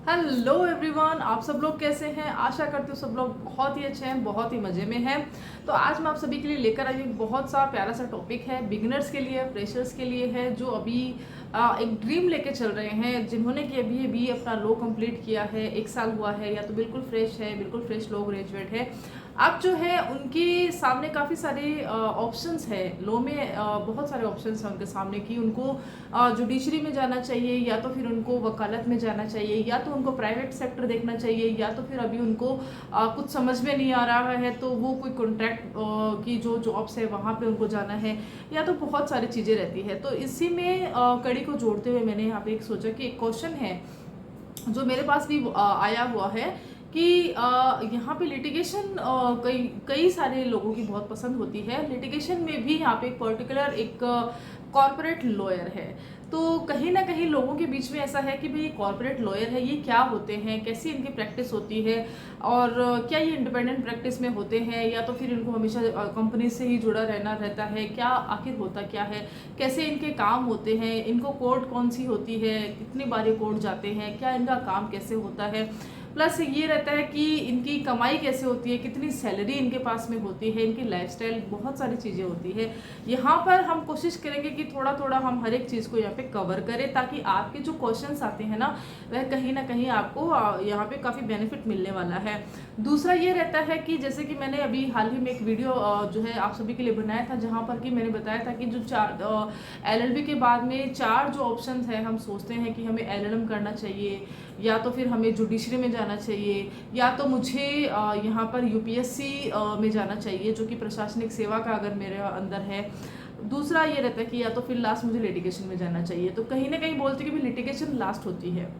Hello everyone, आप सब लोग कैसे हैं। आशा करती हूँ सब लोग बहुत ही अच्छे हैं, बहुत ही मज़े में हैं। तो आज मैं आप सभी के लिए लेकर आई एक बहुत सा प्यारा सा टॉपिक है, बिगिनर्स के लिए, फ्रेशर्स के लिए है, जो अभी एक ड्रीम लेके चल रहे हैं, जिन्होंने कि अभी अभी अपना लॉ कंप्लीट किया है, 1 साल हुआ है, या तो बिल्कुल फ्रेश है, बिल्कुल फ्रेश लॉ ग्रेजुएट है। अब जो है उनके सामने काफ़ी सारे ऑप्शंस है लॉ में, बहुत सारे ऑप्शंस हैं उनके सामने कि उनको जुडिशरी में जाना चाहिए, या तो फिर उनको वकालत में जाना चाहिए, या तो उनको प्राइवेट सेक्टर देखना चाहिए, या तो फिर अभी उनको कुछ समझ में नहीं आ रहा है तो वो कोई कॉन्ट्रैक्ट की जो जॉब्स है वहाँ पे उनको जाना है, या तो बहुत सारी चीज़ें रहती है। तो इसी में कड़ी को जोड़ते हुए मैंने यहाँ पे एक सोचा कि एक क्वेश्चन है जो मेरे पास भी आया हुआ है कि यहाँ पे लिटिगेशन कई कई सारे लोगों की बहुत पसंद होती है। लिटिगेशन में भी यहाँ पे एक पर्टिकुलर एक कॉर्पोरेट लॉयर है। तो कहीं ना कहीं लोगों के बीच में ऐसा है कि भाई कॉर्पोरेट लॉयर है, ये क्या होते हैं, कैसी इनकी प्रैक्टिस होती है, और क्या ये इंडिपेंडेंट प्रैक्टिस में होते हैं, या तो फिर इनको हमेशा कंपनी से ही जुड़ा रहना रहता है, क्या आखिर होता क्या है, कैसे इनके काम होते हैं, इनको कोर्ट कौन सी होती है, कितनी बार ये कोर्ट जाते हैं, क्या इनका काम कैसे होता है, प्लस ये रहता है कि इनकी कमाई कैसे होती है, कितनी सैलरी इनके पास में होती है, इनकी लाइफस्टाइल, बहुत सारी चीज़ें होती है। यहाँ पर हम कोशिश करेंगे कि थोड़ा थोड़ा हम हर एक चीज़ को यहाँ पे कवर करें, ताकि आपके जो क्वेश्चंस आते हैं ना, वह कहीं ना कहीं आपको यहाँ पे काफ़ी बेनिफिट मिलने वाला है। दूसरा ये रहता है कि जैसे कि मैंने अभी हाल ही में एक वीडियो जो है आप सभी के लिए बनाया था, जहाँ पर कि मैंने बताया था कि जो 4 LLB के बाद में 4 जो ऑप्शन है, हम सोचते हैं कि हमें LLM करना चाहिए, या तो फिर हमें जुडिशरी में जाना चाहिए, या तो मुझे यहाँ पर UPSC में जाना चाहिए, जो कि प्रशासनिक सेवा का अगर मेरे अंदर है। दूसरा ये रहता है कि या तो फिर लास्ट मुझे लिटिगेशन में जाना चाहिए। तो कहीं ना कहीं बोलते हैं कि भी लिटिगेशन लास्ट होती है,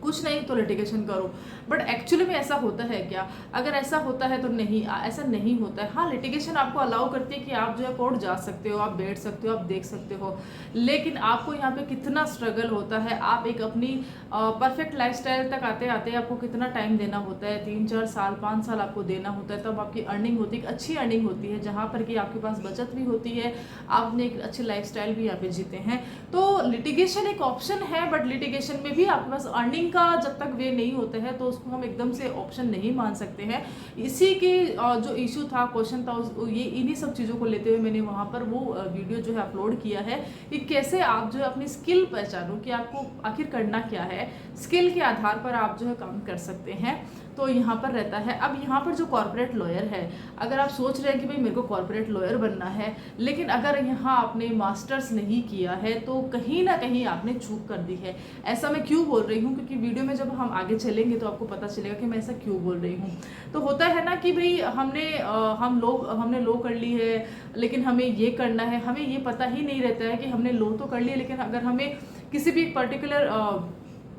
कुछ नहीं तो लिटिगेशन करो, बट एक्चुअली में ऐसा होता है क्या? अगर ऐसा होता है तो नहीं, ऐसा नहीं होता है। हाँ, लिटिगेशन आपको अलाउ करती है कि आप जो है कोर्ट जा सकते हो, आप बैठ सकते हो, आप देख सकते हो, लेकिन आपको यहाँ पे कितना स्ट्रगल होता है, आप एक अपनी परफेक्ट लाइफस्टाइल तक आते आते आपको कितना टाइम देना होता है, 3-4 साल 5 साल आपको देना होता है, तब आपकी अर्निंग होती है, अच्छी अर्निंग होती है, जहाँ पर कि आपके पास बचत भी होती है, आपने एक अच्छी लाइफस्टाइल भी यहाँ पे जीते हैं। तो लिटिगेशन एक ऑप्शन है, बट लिटिगेशन में भी आपके पास अर्निंग का जब तक वे नहीं होता है तो उसको हम एकदम से ऑप्शन नहीं मान सकते हैं। इसी के जो इशू था, क्वेश्चन था, ये इन्हीं सब चीज़ों को लेते हुए मैंने वहाँ पर वो वीडियो जो है अपलोड किया है कि कैसे आप जो है अपनी स्किल पहचानो कि आपको आखिर करना क्या है, स्किल के आधार पर आप जो है काम कर सकते हैं। तो यहाँ पर रहता है। अब यहाँ पर जो कॉर्पोरेट लॉयर है, अगर आप सोच रहे हैं कि भाई मेरे को कॉर्पोरेट लॉयर बनना है, लेकिन अगर यहाँ आपने मास्टर्स नहीं किया है तो कहीं ना कहीं आपने चूक कर दी है। ऐसा मैं क्यों बोल रही हूँ, क्योंकि वीडियो में जब हम आगे चलेंगे तो आपको पता चलेगा कि मैं ऐसा क्यों बोल रही हूँ। तो होता है ना कि भाई हमने लॉ कर ली है, लेकिन हमें ये करना है, हमें ये पता ही नहीं रहता है कि हमने लॉ तो कर लिया, लेकिन अगर हमें किसी भी पर्टिकुलर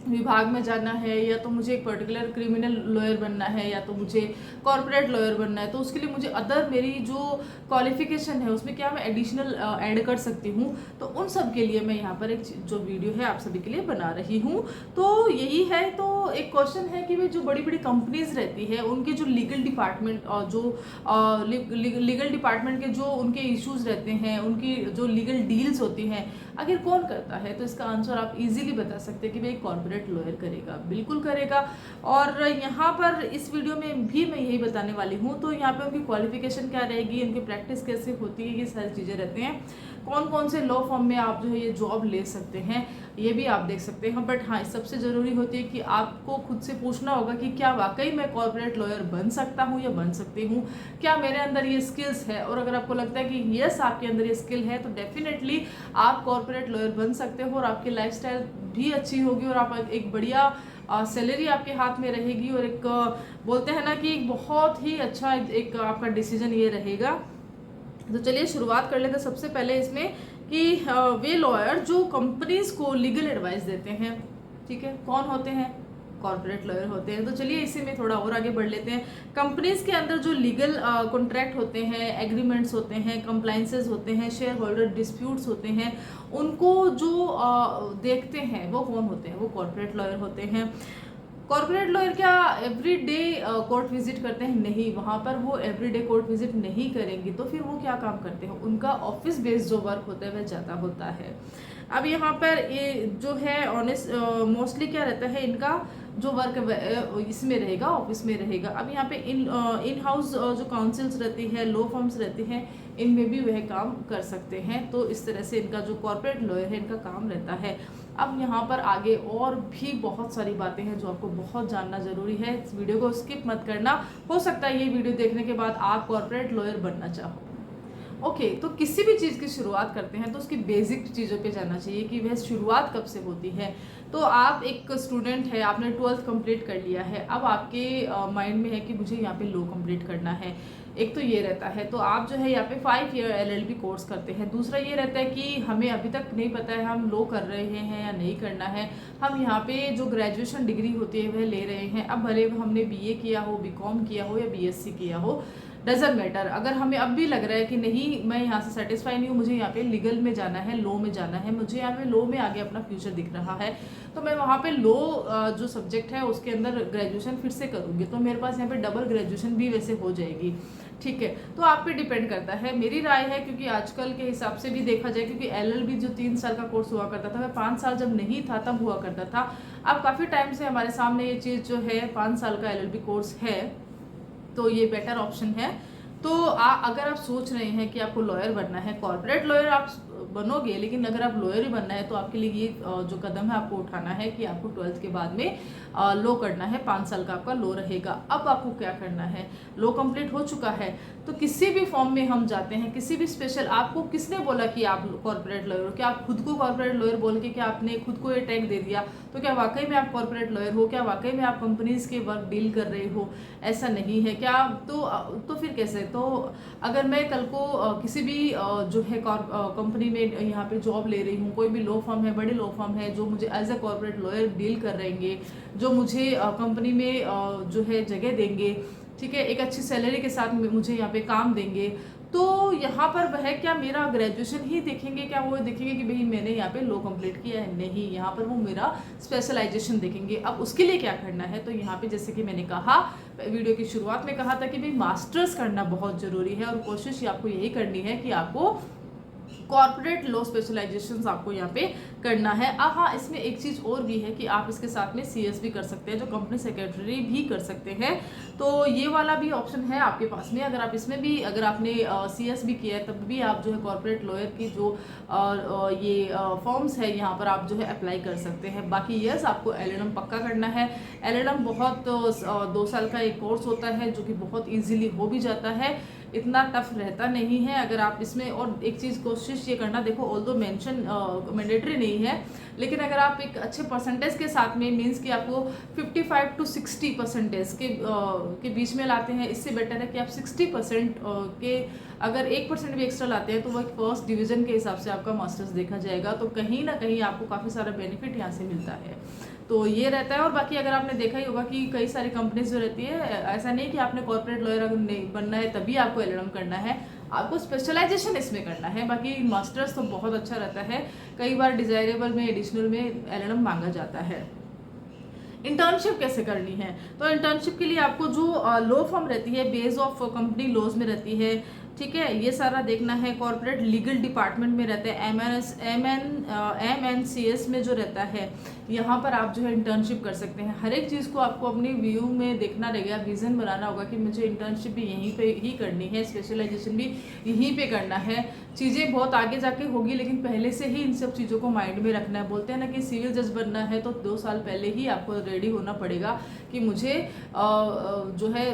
विभाग में जाना है, या तो मुझे एक पर्टिकुलर क्रिमिनल लॉयर बनना है, या तो मुझे कॉर्पोरेट लॉयर बनना है, तो उसके लिए मुझे अदर मेरी जो क्वालिफिकेशन है उसमें क्या मैं एडिशनल ऐड कर सकती हूँ। तो उन सब के लिए मैं यहाँ पर एक जो वीडियो है आप सभी के लिए बना रही हूँ। तो यही है। तो एक क्वेश्चन है कि भाई जो बड़ी बड़ी कंपनीज रहती है, उनके जो लीगल डिपार्टमेंट और जो लीगल डिपार्टमेंट के जो उनके इश्यूज रहते हैं, उनकी जो लीगल डील्स होती हैं, आखिर कौन करता है? तो इसका आंसर आप इजीली बता सकते हैं कि भाई कॉर्पोरेट लॉयर करेगा, बिल्कुल करेगा। और यहाँ पर इस वीडियो में भी मैं यही बताने वाली हूँ। तो यहाँ पे उनकी क्वालिफिकेशन क्या रहेगी, उनकी प्रैक्टिस कैसे होती है, ये सारी चीज़ें रहती हैं। कौन कौन से लॉ फॉर्म में आप जो है ये जॉब ले सकते हैं, ये भी आप देख सकते हैं। बट हाँ, सबसे ज़रूरी होती है कि आपको खुद से पूछना होगा कि क्या वाकई मैं कॉर्पोरेट लॉयर बन सकता हूँ या बन सकती हूँ, क्या मेरे अंदर ये स्किल्स है। और अगर आपको लगता है कि यस आपके अंदर ये स्किल है, तो डेफिनेटली आप कॉर्पोरेट लॉयर बन सकते हो, और आपकी लाइफस्टाइल भी अच्छी होगी, और आप एक बढ़िया सैलरी आपके हाथ में रहेगी, और एक बोलते हैं ना कि एक बहुत ही अच्छा एक आपका डिसीजन ये रहेगा। तो चलिए शुरुआत कर लेते हैं सबसे पहले इसमें कि वे लॉयर जो कंपनीज को लीगल एडवाइस देते हैं, ठीक है, कौन होते हैं? कॉर्पोरेट लॉयर होते हैं। तो चलिए इसी में थोड़ा और आगे बढ़ लेते हैं। कंपनीज के अंदर जो लीगल कॉन्ट्रैक्ट होते हैं, एग्रीमेंट्स होते हैं, कंप्लाइंसेस होते हैं, शेयर होल्डर डिस्प्यूट्स होते हैं, उनको जो देखते हैं वो कौन होते हैं? वो कॉर्पोरेट लॉयर होते हैं। कॉर्पोरेट लॉयर क्या एवरीडे कोर्ट विजिट करते हैं? नहीं, वहाँ पर वो एवरीडे कोर्ट विजिट नहीं करेंगे। तो फिर वो क्या काम करते हैं? उनका ऑफिस बेस्ड जो वर्क होता है वह ज़्यादा होता है। अब यहाँ पर ये जो है ऑनेस्ट मोस्टली क्या रहता है, इनका जो वर्क इसमें रहेगा, ऑफिस में रहेगा। अब यहाँ पे इन हाउस जो काउंसिल्स रहती है, लॉ फर्म्स रहती हैं, इनमें भी वह काम कर सकते हैं। तो इस तरह से इनका जो कॉर्पोरेट लॉयर है, इनका काम रहता है। अब यहाँ पर आगे और भी बहुत सारी बातें हैं जो आपको बहुत जानना ज़रूरी है। इस वीडियो को स्किप मत करना, हो सकता है ये वीडियो देखने के बाद आप कॉर्पोरेट लॉयर बनना चाहो। ओके, तो किसी भी चीज़ की शुरुआत करते हैं तो उसकी बेसिक चीज़ों पे जाना चाहिए कि वह शुरुआत कब से होती है। तो आप एक स्टूडेंट है, आपने 12th कंप्लीट कर लिया है, अब आपके माइंड में है कि मुझे यहाँ पे लॉ कंप्लीट करना है। एक तो ये रहता है, तो आप जो है यहाँ पे 5 ईयर LLB कोर्स करते हैं। दूसरा ये रहता है कि हमें अभी तक नहीं पता है हम लॉ कर रहे हैं या नहीं करना है, हम यहाँ पे जो ग्रेजुएशन डिग्री होती है वह ले रहे हैं। अब भले हमने BA किया हो, BCom किया हो या BSc किया हो, डजेंट मैटर। अगर हमें अब भी लग रहा है कि नहीं, मैं यहाँ से सेटिस्फाई नहीं हूँ, मुझे यहाँ पे लीगल में जाना है, लॉ में जाना है, मुझे यहाँ पे लॉ में आगे अपना फ्यूचर दिख रहा है, तो मैं वहाँ पे लॉ जो सब्जेक्ट है उसके अंदर ग्रेजुएशन फिर से करूँगी, तो मेरे पास यहाँ पे डबल ग्रेजुएशन भी वैसे हो जाएगी। ठीक है, तो आप पे डिपेंड करता है। मेरी राय है, क्योंकि आजकल के हिसाब से भी देखा जाए, क्योंकि LLB जो 3 साल का कोर्स हुआ करता था, वह 5 साल जब नहीं था तब हुआ करता था। अब काफ़ी टाइम से हमारे सामने ये चीज़ जो है 5 साल का LLB कोर्स है, तो ये बेटर ऑप्शन है। तो अगर आप सोच रहे हैं कि आपको लॉयर बनना है, कॉर्पोरेट लॉयर आप बनोगे, लेकिन अगर आप लॉयर ही बनना है तो आपके लिए ये जो कदम है आपको उठाना है कि आपको 12th के बाद में लॉ करना है। 5 साल का आपका लॉ रहेगा। अब आपको क्या करना है, लॉ कंप्लीट हो चुका है तो किसी भी फॉर्म में हम जाते हैं, किसी भी स्पेशल, आपको किसने बोला कि आप कॉर्पोरेट लॉयर हो? क्या आप खुद को कॉर्पोरेट लॉयर बोल के क्या आपने खुद को ये टैग दे दिया? तो क्या वाकई में आप कॉर्पोरेट लॉयर हो? क्या वाकई में आप कंपनीज के वर्क डील कर रहे हो? ऐसा नहीं है क्या? तो फिर कैसे? तो अगर मैं कल को किसी भी जो है कंपनी में यहाँ पे जॉब ले रही हूँ, कोई भी लॉ फर्म है, बड़े लॉ फर्म है जो मुझे as a corporate lawyer deal कर रहेंगे, जो मुझे कंपनी में जो है जगह देंगे, ठीक है, एक अच्छी सैलरी के साथ मुझे यहाँ पे काम देंगे, तो यहाँ पर वह क्या मेरा ग्रेजुएशन ही देखेंगे? क्या वो देखेंगे कि भाई मैंने यहाँ पे लॉ कंप्लीट किया है? नहीं, यहाँ पर वो मेरा स्पेशलाइजेशन देखेंगे। अब उसके लिए क्या करना है, तो यहाँ पे जैसे कि मैंने कहा, वीडियो की शुरुआत में कहा था कि भाई मास्टर्स करना बहुत ज़रूरी है, और कोशिश आपको यही करनी है कि आपको कॉर्पोरेट लॉ स्पेशलाइजेशन आपको यहाँ पे करना है। अब हाँ, इसमें एक चीज़ और भी है कि आप इसके साथ में CS भी कर सकते हैं, जो कंपनी सेक्रेटरी भी कर सकते हैं। तो ये वाला भी ऑप्शन है आपके पास में। अगर आप इसमें भी, अगर आपने CS भी किया है, तब भी आप जो है कॉर्पोरेट लॉयर की जो ये फॉर्म्स है यहाँ पर आप जो है अप्लाई कर सकते हैं। बाकी यस, आपको LLM पक्का करना है। LLM बहुत 2 साल का एक कोर्स होता है जो कि बहुत ईजिली हो भी जाता है, इतना टफ रहता नहीं है। अगर आप इसमें, और एक चीज़ कोशिश ये करना, देखो ऑल्दो मेंशन मैंडेटरी नहीं है, लेकिन अगर आप एक अच्छे परसेंटेज के साथ में, मीन्स कि आपको 55 to 60% के बीच में लाते हैं, इससे बेटर है कि आप 60% के, अगर 1% भी एक्स्ट्रा लाते हैं तो वह फर्स्ट डिवीज़न के हिसाब से आपका मास्टर्स देखा जाएगा। तो कहीं ना कहीं आपको काफ़ी सारा बेनिफिट यहाँ से मिलता है। तो ये रहता है। और बाकी अगर आपने देखा ही होगा कि कई सारी कंपनीज जो रहती है, ऐसा नहीं कि आपने कॉर्पोरेट लॉयर अगर नहीं बनना है तभी आपको LLM करना है, आपको स्पेशलाइजेशन इसमें करना है। बाकी मास्टर्स तो बहुत अच्छा रहता है, कई बार डिजायरेबल में, एडिशनल में LLM मांगा जाता है। इंटर्नशिप कैसे करनी है, तो इंटर्नशिप के लिए आपको जो लॉ फर्म रहती है, बेस ऑफ कंपनी लॉज में रहती है, ठीक है, ये सारा देखना है। कॉर्पोरेट लीगल डिपार्टमेंट में रहता है, MNCS में जो रहता है, यहाँ पर आप जो है इंटर्नशिप कर सकते हैं। हर एक चीज़ को आपको अपनी व्यू में देखना रहेगा, विज़न बनाना होगा कि मुझे इंटर्नशिप भी यहीं पे ही करनी है, स्पेशलाइजेशन भी यहीं पे करना है। चीज़ें बहुत आगे जाके होगी, लेकिन पहले से ही इन सब चीज़ों को माइंड में रखना है। बोलते हैं ना कि सिविल जज बनना है तो 2 साल पहले ही आपको रेडी होना पड़ेगा कि मुझे जो है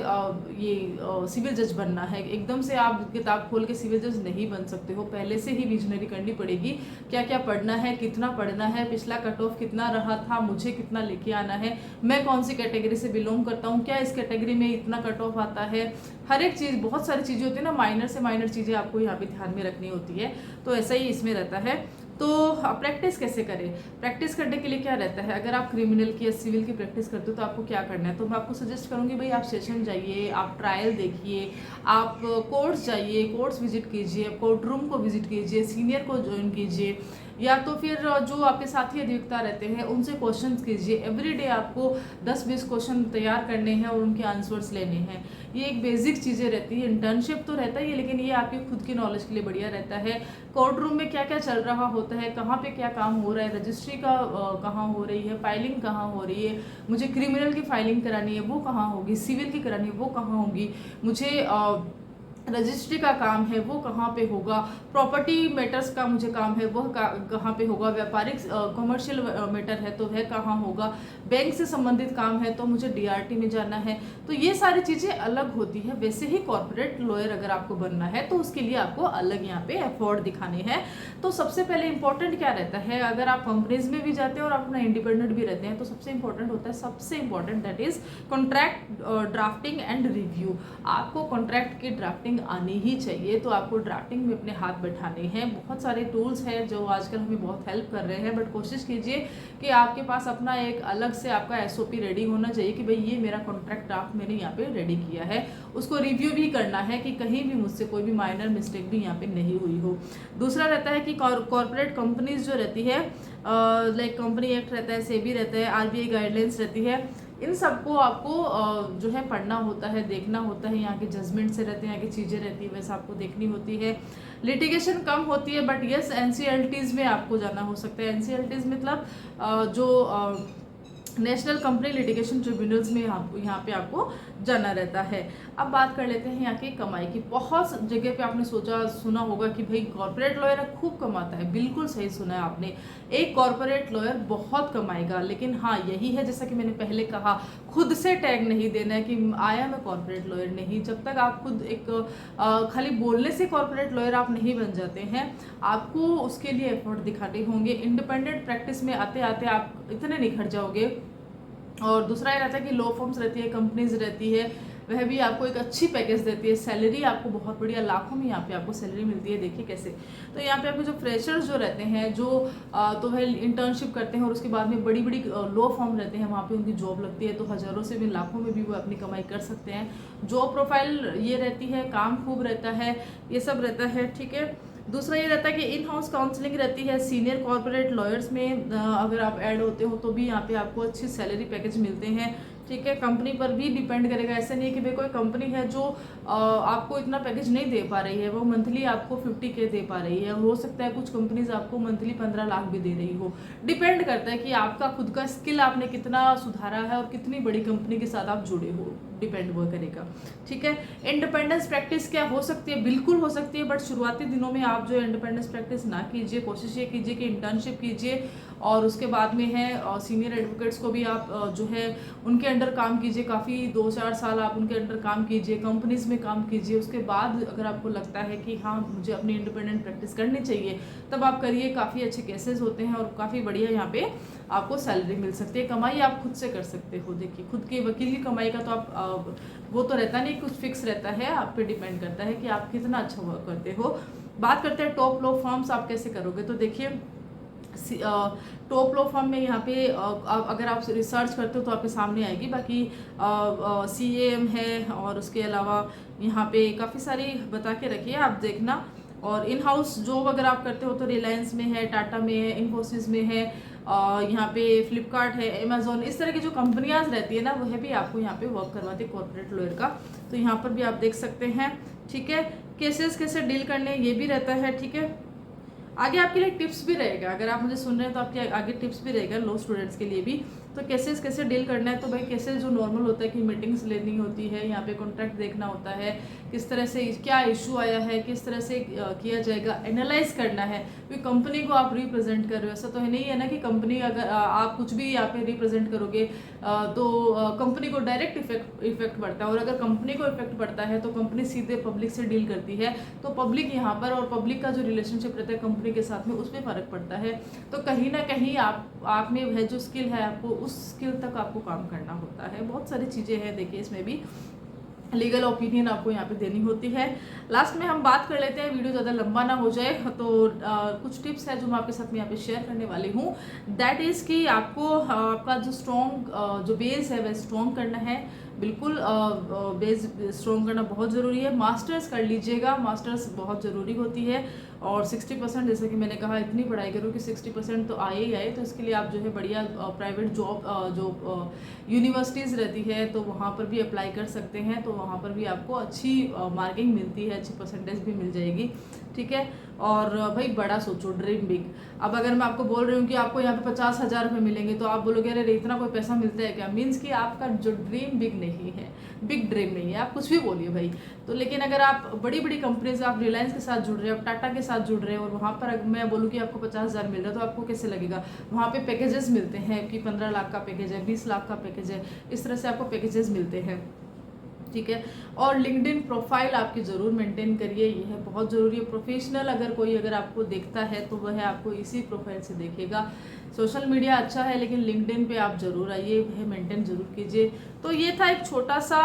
ये सिविल जज बनना है। एकदम से आप किताब खोल के सिविल जज नहीं बन सकते हो, पहले से ही विजनरी करनी पड़ेगी। क्या क्या पढ़ना है, कितना पढ़ना है, पिछला कट ऑफ कितना रहा था, मुझे कितना लेके आना है, मैं कौन सी कैटेगरी से बिलोंग करता हूँ, क्या इस कैटेगरी में इतना कट ऑफ आता है। हर एक चीज़, बहुत सारी चीज़ें होती है ना, माइनर से माइनर चीज़ें आपको यहाँ पे ध्यान में रखनी होती है। तो ऐसा ही इसमें रहता है। तो प्रैक्टिस कैसे करें, प्रैक्टिस करने के लिए क्या रहता है, अगर आप क्रिमिनल की या सिविल की प्रैक्टिस करते हो तो आपको क्या करना है। तो मैं आपको सजेस्ट करूँगी भाई आप सेशन जाइए, आप ट्रायल देखिए, आप कोर्ट्स जाइए, कोर्ट्स विजिट कीजिए, कोर्ट रूम को विजिट कीजिए, सीनियर को ज्वाइन कीजिए, या तो फिर जो आपके साथी अधिवक्ता रहते हैं उनसे क्वेश्चन कीजिए। एवरीडे आपको 10-20 क्वेश्चन तैयार करने हैं और उनके आंसर्स लेने हैं। ये एक बेसिक चीज़ें रहती है। इंटर्नशिप तो रहता ही है, लेकिन ये आपके खुद की नॉलेज के लिए बढ़िया रहता है। कोर्ट रूम में क्या क्या चल रहा होता है, कहाँ पे क्या काम हो रहा है, रजिस्ट्री का कहाँ हो रही है, फाइलिंग कहाँ हो रही है, मुझे क्रिमिनल की फाइलिंग करानी है वो कहाँ होगी, सिविल की करानी है वो कहाँ होगी, मुझे रजिस्ट्री का काम है वो कहाँ पे होगा, प्रॉपर्टी मैटर्स का मुझे काम है वो कहाँ पे होगा, व्यापारिक कॉमर्शियल मैटर है तो वह कहाँ होगा, बैंक से संबंधित काम है तो मुझे डीआरटी में जाना है। तो ये सारी चीज़ें अलग होती है। वैसे ही कॉर्पोरेट लॉयर अगर आपको बनना है तो उसके लिए आपको अलग यहाँ पे एफर्ट दिखाने हैं। तो सबसे पहले इंपॉर्टेंट क्या रहता है, अगर आप कंपनीज में भी जाते हैं और अपना इंडिपेंडेंट भी रहते हैं तो सबसे इंपॉर्टेंट होता है, सबसे important that is contract drafting and review. आपको कॉन्ट्रैक्ट की ड्राफ्टिंग आनी ही चाहिए। तो आपको ड्राफ्टिंग में अपने हाथ बैठाने हैं। बहुत सारे टूल्स हैं जो आजकल हमें बहुत हेल्प कर रहे हैं, बट कोशिश कीजिए कि आपके पास अपना एक अलग से आपका एसओपी रेडी होना चाहिए कि भाई ये मेरा कॉन्ट्रैक्ट ड्राफ्ट मैंने यहाँ पे रेडी किया है। उसको रिव्यू भी करना है कि कहीं भी मुझसे कोई भी माइनर मिस्टेक भी यहाँ पे नहीं हुई हो। दूसरा रहता है कि कॉर्पोरेट कंपनीज जो रहती है, लाइक कंपनी एक्ट रहता है, सेबी रहता है, आरबीआई गाइडलाइंस रहती है, इन सबको आपको जो है पढ़ना होता है, देखना होता है। यहाँ के जजमेंट से रहते हैं, यहाँ की चीज़ें रहती है, वैसे आपको देखनी होती है। लिटिगेशन कम होती है, बट यस एनसीएलटीज में आपको जाना हो सकता है। एनसीएलटीज मतलब जो नेशनल कंपनी लिटिगेशन ट्रिब्यूनल्स में यहाँ पे आपको जाना रहता है। अब बात कर लेते हैं यहाँ की कमाई की। बहुत जगह पे आपने सुना होगा कि भाई कॉर्पोरेट लॉयर खूब कमाता है। बिल्कुल सही सुना है आपने, एक कॉर्पोरेट लॉयर बहुत कमाएगा, लेकिन हाँ यही है जैसा कि मैंने पहले कहा, खुद से टैग नहीं देना है कि आया मैं कॉर्पोरेट लॉयर। नहीं, जब तक आप खुद एक खाली बोलने से कॉर्पोरेट लॉयर आप नहीं बन जाते हैं, आपको उसके लिए एफर्ट दिखाने होंगे। इंडिपेंडेंट प्रैक्टिस में आते आते आप इतने निखर जाओगे। और दूसरा ये रहता है कि लॉ फर्म्स रहती है, कंपनीज रहती है, वह भी आपको एक अच्छी पैकेज देती है। सैलरी आपको बहुत बढ़िया, लाखों में यहाँ पे आपको सैलरी मिलती है। देखिए कैसे, तो यहाँ पे आपके जो फ्रेशर्स जो रहते हैं, जो तो वह इंटर्नशिप करते हैं और उसके बाद में बड़ी बड़ी लॉ फर्म रहते हैं, वहाँ पे उनकी जॉब लगती है, तो हज़ारों से भी लाखों में भी वो अपनी कमाई कर सकते हैं। जॉब प्रोफाइल ये रहती है, काम खूब रहता है, ये सब रहता है, ठीक है। दूसरा ये रहता है कि इन हाउस काउंसलिंग रहती है। सीनियर कॉर्पोरेट लॉयर्स में अगर आप ऐड होते हो तो भी यहाँ पे आपको अच्छी सैलरी पैकेज मिलते हैं, ठीक है। कंपनी पर भी डिपेंड करेगा। ऐसा नहीं है कि भाई कोई कंपनी है जो आपको इतना पैकेज नहीं दे पा रही है, वो मंथली आपको 50K दे पा रही है। हो सकता है कुछ कंपनीज आपको मंथली 15 लाख भी दे रही हो। डिपेंड करता है कि आपका खुद का स्किल आपने कितना सुधारा है और कितनी बड़ी कंपनी के साथ आप जुड़े हो, डिपेंड वो करेगा, ठीक है। इंडिपेंडेंस प्रैक्टिस क्या हो सकती है? बिल्कुल हो सकती है, बट शुरुआती दिनों में आप जो इंडिपेंडेंस प्रैक्टिस ना कीजिए। कोशिश ये कीजिए कि इंटर्नशिप कीजिए और उसके बाद में है सीनियर एडवोकेट्स को भी आप जो है उनके अंडर काम कीजिए। काफ़ी 2-4 साल आप उनके अंडर काम कीजिए, कंपनीज में काम कीजिए। उसके बाद अगर आपको लगता है कि हाँ मुझे अपनी इंडिपेंडेंट प्रैक्टिस करनी चाहिए, तब आप करिए। काफ़ी अच्छे केसेस होते हैं और काफ़ी बढ़िया यहाँ पे आपको सैलरी मिल सकती है। कमाई आप खुद से कर सकते हो। देखिए, खुद की वकील की कमाई का तो आप वो तो रहता नहीं, कुछ फिक्स रहता है, आप पे डिपेंड करता है कि आप कितना अच्छा वर्क करते हो। बात करते हैं टॉप लॉ फर्म्स आप कैसे करोगे। तो देखिए, टॉप लॉ फर्म में यहाँ पे अगर आप रिसर्च करते हो तो आपके सामने आएगी। बाकी CAM है और उसके अलावा यहाँ पे काफ़ी सारी बता के रखिए, आप देखना। और इन हाउस जॉब अगर आप करते हो तो रिलायंस में है, टाटा में है, इन्फोसिस में है, यहाँ पे फ्लिपकार्ट है, अमेजोन, इस तरह की जो कंपनियां रहती है ना, वह भी आपको यहाँ पे वर्क करवाते हैं कॉर्पोरेट लॉयर का। तो यहाँ पर भी आप देख सकते हैं, ठीक है। केसेस कैसे डील करने ये भी रहता है, ठीक है। आगे आपके लिए टिप्स भी रहेगा, अगर आप मुझे सुन रहे हैं तो आपके आगे टिप्स भी रहेगा लॉ स्टूडेंट्स के लिए भी। तो केसेस कैसे डील करना है, तो भाई केसेस जो नॉर्मल होता है कि मीटिंग्स लेनी होती है, यहाँ पे कॉन्ट्रैक्ट देखना होता है, किस तरह से क्या इशू आया है, किस तरह से किया जाएगा, एनालाइज करना है। क्योंकि कंपनी को आप रिप्रेजेंट कर रहे हो, ऐसा तो है नहीं है ना कि कंपनी अगर आप कुछ भी यहाँ पे रिप्रेजेंट करोगे तो कंपनी को डायरेक्ट इफेक्ट पड़ता है। और अगर कंपनी को इफेक्ट पड़ता है तो कंपनी सीधे पब्लिक से डील करती है, तो पब्लिक यहाँ पर और पब्लिक का जो रिलेशनशिप रहता है कंपनी के साथ में, उसमें फ़र्क पड़ता है। तो कहीं ना कहीं आप में है जो स्किल है, आपको उस स्किल तक आपको काम करना होता है। बहुत सारी चीज़ें हैं, देखिए इसमें भी लीगल ओपिनियन आपको यहाँ पे देनी होती है। लास्ट में हम बात कर लेते हैं, वीडियो ज़्यादा लंबा ना हो जाए, तो कुछ टिप्स है जो मैं आपके साथ में यहाँ पे शेयर करने वाली हूँ। दैट इज़ कि आपको आपका जो स्ट्रॉन्ग जो बेस है वह स्ट्रॉन्ग करना है। बिल्कुल बेस स्ट्रॉन्ग करना बहुत ज़रूरी है। मास्टर्स कर लीजिएगा, मास्टर्स बहुत ज़रूरी होती है। और 60% जैसे कि मैंने कहा इतनी पढ़ाई करो कि 60% तो आए ही आए। तो इसके लिए आप जो है बढ़िया प्राइवेट जॉब जो यूनिवर्सिटीज़ रहती है तो वहाँ पर भी अप्लाई कर सकते हैं। तो वहाँ पर भी आपको अच्छी मार्किंग मिलती है, अच्छी परसेंटेज भी मिल जाएगी, ठीक है। और भाई बड़ा सोचो, ड्रीम बिग। अब अगर मैं आपको बोल रही हूँ कि आपको यहाँ पे 50,000 रुपये मिलेंगे तो आप बोलोगे अरे इतना कोई पैसा मिलता है क्या, मीन्स कि आपका जो ड्रीम बिग नहीं है, बिग ड्रीम नहीं है, आप कुछ भी बोलिए भाई। तो लेकिन अगर आप बड़ी बड़ी कंपनी से, आप रिलायंस के साथ जुड़ रहे हो, आप टाटा के साथ जुड़ रहे हो और वहाँ पर अगर मैं बोलूँ कि आपको 50,000 मिल रहा है तो आपको कैसे लगेगा। वहाँ पे पैकेजेस मिलते हैं कि 15 लाख का पैकेज है, 20 लाख का पैकेज है, इस तरह से आपको पैकेजेस मिलते हैं, ठीक है। और लिंक्डइन प्रोफाइल आपकी ज़रूर मेंटेन करिए, यह बहुत ज़रूरी है। प्रोफेशनल अगर आपको देखता है तो वह आपको इसी प्रोफाइल से देखेगा। सोशल मीडिया अच्छा है लेकिन लिंक्डइन पे आप ज़रूर आइए, वह मेंटेन ज़रूर कीजिए। तो ये था एक छोटा सा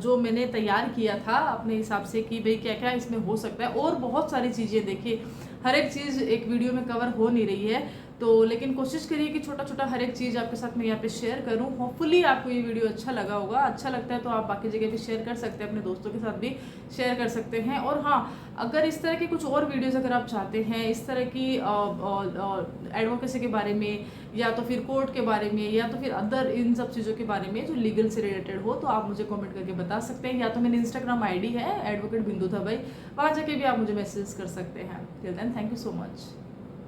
जो मैंने तैयार किया था अपने हिसाब से कि भाई क्या क्या इसमें हो सकता है। और बहुत सारी चीज़ें, देखिए हर एक चीज़ एक वीडियो में कवर हो नहीं रही है, तो लेकिन कोशिश करिए कि छोटा छोटा हर एक चीज़ आपके साथ मैं यहाँ पे शेयर करूँ। होपफुली आपको ये वीडियो अच्छा लगा होगा। अच्छा लगता है तो आप बाकी जगह भी शेयर कर सकते हैं, अपने दोस्तों के साथ भी शेयर कर सकते हैं। और हाँ, अगर इस तरह के कुछ और वीडियोज़ अगर आप चाहते हैं, इस तरह की एडवोकेसी के बारे में या तो फिर कोर्ट के बारे में या तो फिर अदर इन सब चीज़ों के बारे में जो लीगल से रिलेटेड हो, तो आप मुझे कमेंट करके बता सकते हैं। या तो मेरी इंस्टाग्राम आईडी है एडवोकेट बिंदु था भाई, वहाँ जाके भी आप मुझे मैसेज कर सकते हैं। Till then thank you so much.